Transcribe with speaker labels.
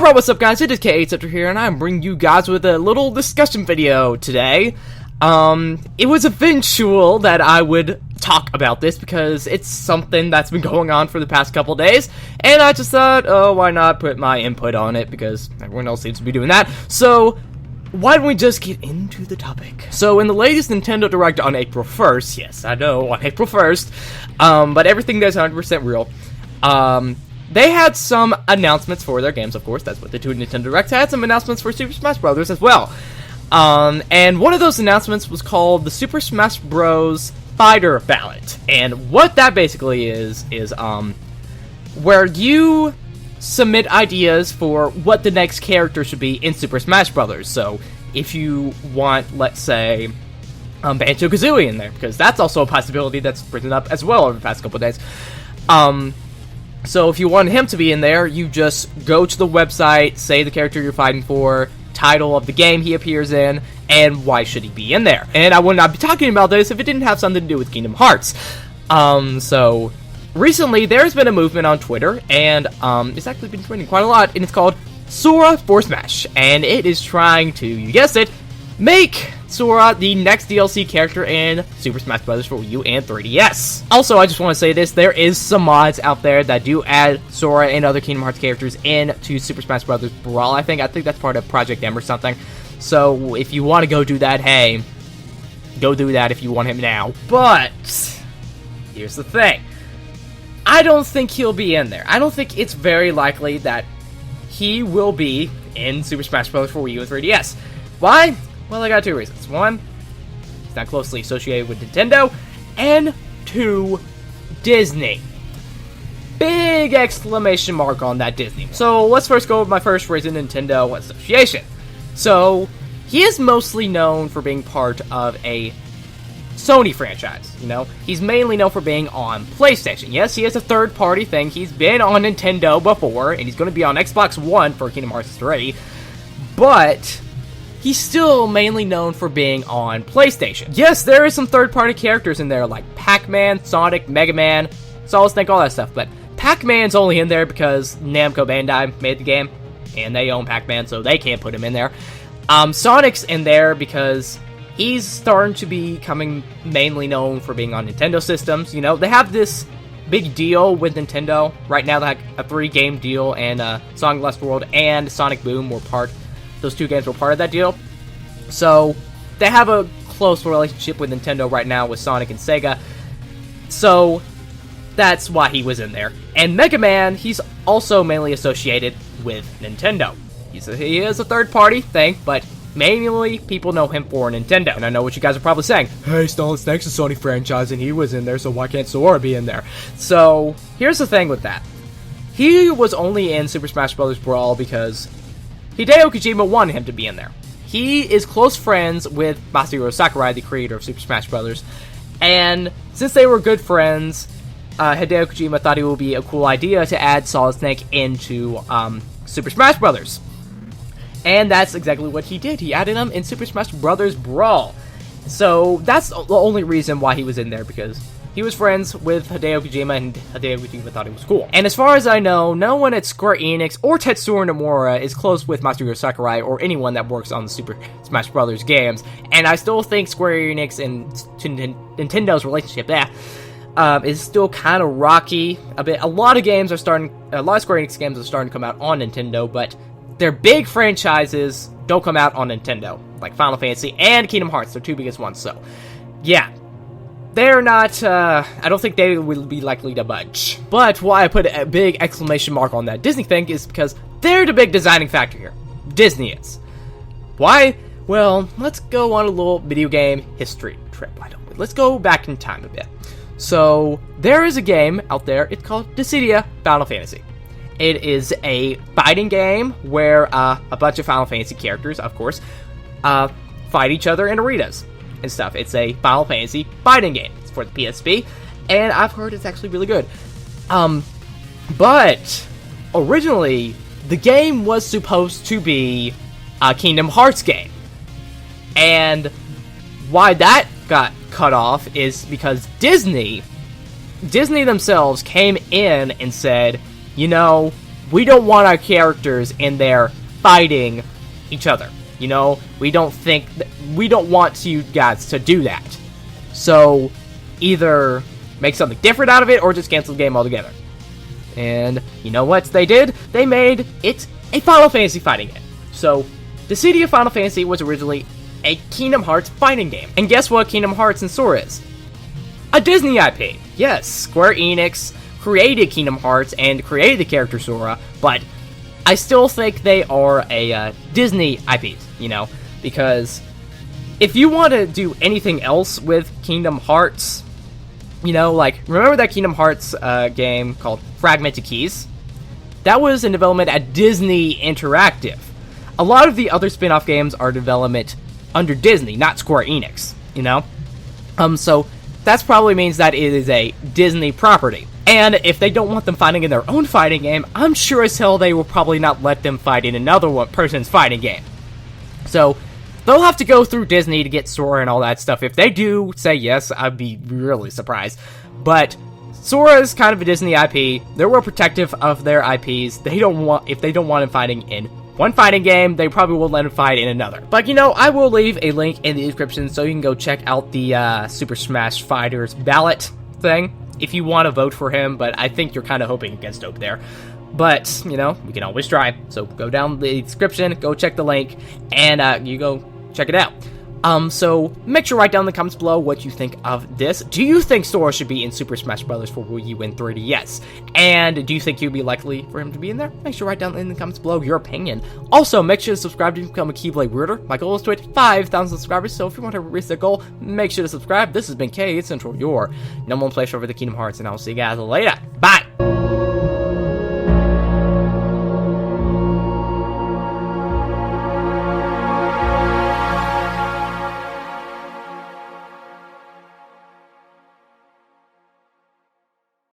Speaker 1: Alright, what's up guys, it is K8Scepter here, and I'm bringing you guys with a little discussion video today. It was eventual that I would talk about this because it's something that's been going on for the past couple days, and I just thought, oh, why not put my input on it, because everyone else seems to be doing that. So, why don't we just get into the topic? So, in the latest Nintendo Direct on April 1st, yes, I know, on April 1st, but everything that's 100% real, they had some announcements for their games, of course. That's what the two Nintendo Directs had. Some announcements for Super Smash Bros. As well. And one of those announcements was called the Super Smash Bros. Fighter Ballot. And what that basically is where you submit ideas for what the next character should be in Super Smash Bros. So, if you want, let's say, Banjo-Kazooie in there, because that's also a possibility that's written up as well over the past couple of days. So if you want him to be in there, you just go to the website, say the character you're fighting for, title of the game he appears in, and why should he be in there. And I would not be talking about this if it didn't have something to do with Kingdom Hearts. So recently there's been a movement on Twitter, and it's actually been trending quite a lot, and it's called Sora for Smash. And it is trying to, you guessed it, make Sora the next DLC character in Super Smash Bros. For Wii U and 3DS. Also, I just want to say this, there is some mods out there that do add Sora and other Kingdom Hearts characters into Super Smash Bros. Brawl, I think that's part of Project M or something. So, if you want to go do that, hey, go do that if you want him now. But, here's the thing. I don't think he'll be in there. I don't think it's very likely that he will be in Super Smash Bros. For Wii U and 3DS. Why? Well, I got two reasons. One, he's not closely associated with Nintendo, and two, Disney. Big exclamation mark on that Disney one. So, let's first go with my first reason, Nintendo association. So, he is mostly known for being part of a Sony franchise, you know? He's mainly known for being on PlayStation. Yes, he is a third-party thing. He's been on Nintendo before, and he's going to be on Xbox One for Kingdom Hearts 3, but he's still mainly known for being on PlayStation. Yes, there is some third-party characters in there, like Pac-Man, Sonic, Mega Man, Solid Snake, all that stuff, but Pac-Man's only in there because Namco Bandai made the game, and they own Pac-Man, so they can't put him in there. Sonic's in there because he's starting to be becoming mainly known for being on Nintendo systems. You know, they have this big deal with Nintendo. Right now, they have a 3-game deal, and Sonic Lost World and Sonic Boom were those two games were part of that deal. So, they have a close relationship with Nintendo right now with Sonic and Sega. So, that's why he was in there. And Mega Man, he's also mainly associated with Nintendo. He is a third-party thing, but mainly people know him for Nintendo. And I know what you guys are probably saying. Hey, Solid Snake's a Sony franchise and he was in there, so why can't Sora be in there? So, here's the thing with that. He was only in Super Smash Bros. Brawl because Hideo Kojima wanted him to be in there. He is close friends with Masahiro Sakurai, the creator of Super Smash Bros. And since they were good friends, Hideo Kojima thought it would be a cool idea to add Solid Snake into Super Smash Bros. And that's exactly what he did. He added him in Super Smash Bros. Brawl. So that's the only reason why he was in there, because he was friends with Hideo Kojima, and Hideo Kojima thought it was cool. And as far as I know, no one at Square Enix or Tetsuya Nomura is close with Masahiro Sakurai or anyone that works on the Super Smash Bros. Games. And I still think Square Enix and Nintendo's relationship is still kind of rocky a bit. A lot of Square Enix games are starting to come out on Nintendo, but their big franchises don't come out on Nintendo, like Final Fantasy and Kingdom Hearts, their two biggest ones. So, yeah. They're not, I don't think they will be likely to budge. But why I put a big exclamation mark on that Disney thing is because they're the big deciding factor here. Disney is. Why? Well, let's go on a little video game history trip. Let's go back in time a bit. So, there is a game out there, it's called Dissidia Final Fantasy. It is a fighting game where a bunch of Final Fantasy characters, of course, fight each other in arenas and stuff. It's a Final Fantasy fighting game. It's for the PSP, and I've heard it's actually really good. But originally, the game was supposed to be a Kingdom Hearts game. And why that got cut off is because Disney themselves came in and said, you know, we don't want our characters in there fighting each other. You know, we don't want you guys to do that. So either make something different out of it or just cancel the game altogether. And you know what they did? They made it a Final Fantasy fighting game. So the CD of Final Fantasy was originally a Kingdom Hearts fighting game. And guess what Kingdom Hearts and Sora is? A Disney IP. Yes, Square Enix created Kingdom Hearts and created the character Sora, but I still think they are a Disney IP, you know, because if you want to do anything else with Kingdom Hearts, you know, like, remember that Kingdom Hearts game called Fragmented Keys? That was in development at Disney Interactive. A lot of the other spin-off games are development under Disney, not Square Enix, you know? So that probably means that it is a Disney property. And if they don't want them fighting in their own fighting game, I'm sure as hell they will probably not let them fight in another person's fighting game. So they'll have to go through Disney to get Sora and all that stuff. If they do say yes, I'd be really surprised. But Sora is kind of a Disney IP. They're real protective of their IPs. If they don't want him fighting in one fighting game, they probably won't let him fight in another. But, you know, I will leave a link in the description so you can go check out the Super Smash Fighters ballot thing if you want to vote for him, but I think you're kind of hoping against Dope there. But, you know, we can always try. So go down the description, go check the link, and you go check it out. So make sure to write down in the comments below what you think of this. Do you think Sora should be in Super Smash Bros. For Wii U and 3DS? And do you think it would be likely for him to be in there? Make sure to write down in the comments below your opinion. Also, make sure to subscribe to become a Keyblade Weirder. My goal is to hit 5,000 subscribers, so if you want to reach that goal, make sure to subscribe. This has been ValveCentral, your #1 place over the Kingdom Hearts, and I'll see you guys later. Bye!